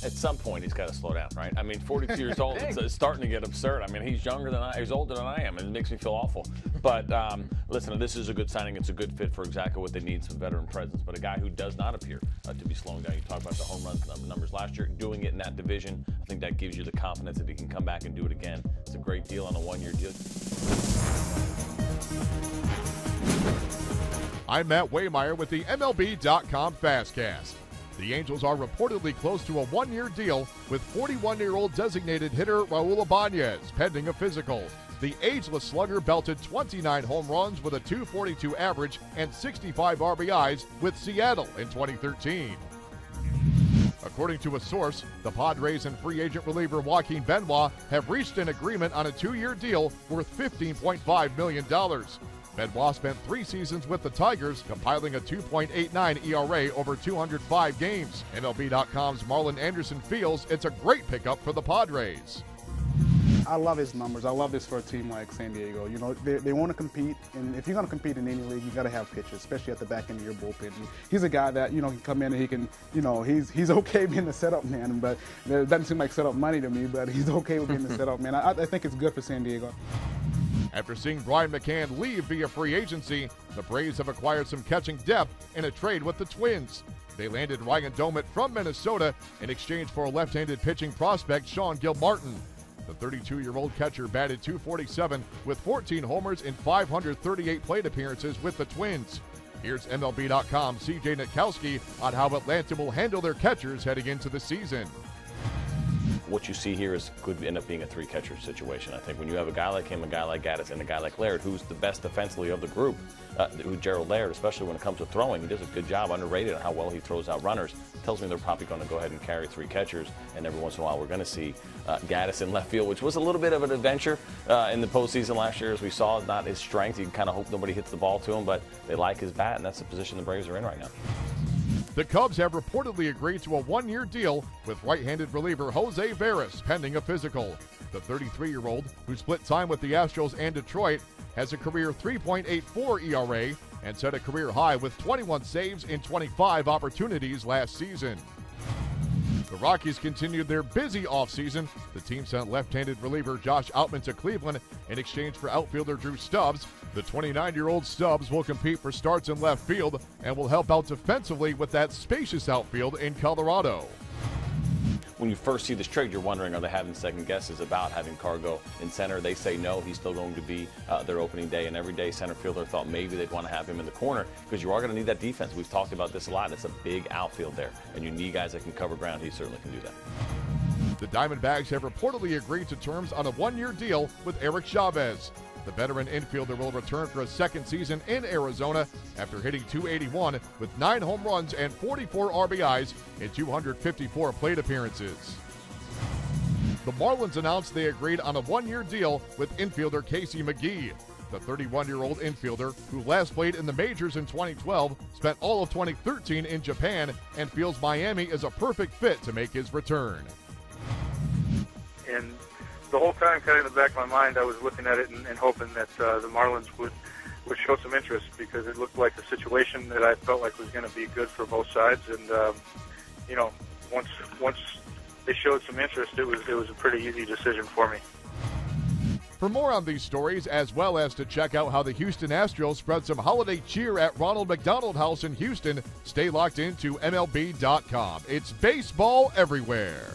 At some point, he's got to slow down, right? I mean, 42 years old, it's starting to get absurd. I mean, he's older than I am, and it makes me feel awful. But listen, this is a good signing. It's a good fit for exactly what they need, some veteran presence. But a guy who does not appear to be slowing down. You talk about the home run numbers last year, doing it in that division. I think that gives you the confidence that he can come back and do it again. It's a great deal on a one-year deal. I'm Matt Waymeyer with the MLB.com FastCast. The Angels are reportedly close to a one-year deal with 41-year-old designated hitter Raul Ibanez, pending a physical. The ageless slugger belted 29 home runs with a .242 average and 65 RBIs with Seattle in 2013. According to a source, the Padres and free agent reliever Joaquin Benoit have reached an agreement on a 2-year deal worth $15.5 million. Benoit spent 3 seasons with the Tigers, compiling a 2.89 ERA over 205 games. MLB.com's Marlon Anderson feels it's a great pickup for the Padres. I love his numbers. I love this for a team like San Diego. You know, they want to compete, and if you're going to compete in any league, you got to have pitchers, especially at the back end of your bullpen. He's a guy that, you know, can come in and he can, you know, he's okay being the setup man, but it doesn't seem like setup money to me, but he's okay with being the setup man. I think it's good for San Diego. After seeing Brian McCann leave via free agency, the Braves have acquired some catching depth in a trade with the Twins. They landed Ryan Domit from Minnesota in exchange for a left-handed pitching prospect, Sean Gilmartin. The 32-year-old catcher batted .247 with 14 homers in 538 plate appearances with the Twins. Here's MLB.com's CJ Nitkowski on how Atlanta will handle their catchers heading into the season. What you see here could end up being a 3-catcher situation. I think when you have a guy like him, a guy like Gaddis, and a guy like Laird, who's the best defensively of the group, Gerald Laird, especially when it comes to throwing, he does a good job, underrated on how well he throws out runners. Tells me they're probably going to go ahead and carry 3 catchers, and every once in a while we're going to see Gaddis in left field, which was a little bit of an adventure in the postseason last year, as we saw. Not his strength. You can kind of hope nobody hits the ball to him, but they like his bat, and that's the position the Braves are in right now. The Cubs have reportedly agreed to a 1-year deal with right-handed reliever Jose Veras, pending a physical. The 33-year-old, who split time with the Astros and Detroit, has a career 3.84 ERA and set a career high with 21 saves in 25 opportunities last season. The Rockies continued their busy offseason. The team sent left-handed reliever Josh Outman to Cleveland in exchange for outfielder Drew Stubbs. The 29-year-old Stubbs will compete for starts in left field and will help out defensively with that spacious outfield in Colorado. When you first see this trade, you're wondering, are they having second guesses about having Cargo in center? They say no, he's still going to be their opening day and every day center fielder. Thought maybe they'd want to have him in the corner because you are going to need that defense. We've talked about this a lot. It's a big outfield there, and you need guys that can cover ground. He certainly can do that. The Diamondbacks have reportedly agreed to terms on a 1-year deal with Eric Chavez. The veteran infielder will return for a second season in Arizona after hitting .281 with 9 home runs and 44 RBIs in 254 plate appearances. The Marlins announced they agreed on a 1-year deal with infielder Casey McGee. The 31-year-old infielder, who last played in the majors in 2012, spent all of 2013 in Japan and feels Miami is a perfect fit to make his return. And the whole time, kind of in the back of my mind, I was looking at it and hoping that the Marlins would show some interest, because it looked like a situation that I felt like was going to be good for both sides. And you know, once they showed some interest, it was a pretty easy decision for me. For more on these stories, as well as to check out how the Houston Astros spread some holiday cheer at Ronald McDonald House in Houston, stay locked into MLB.com. It's baseball everywhere.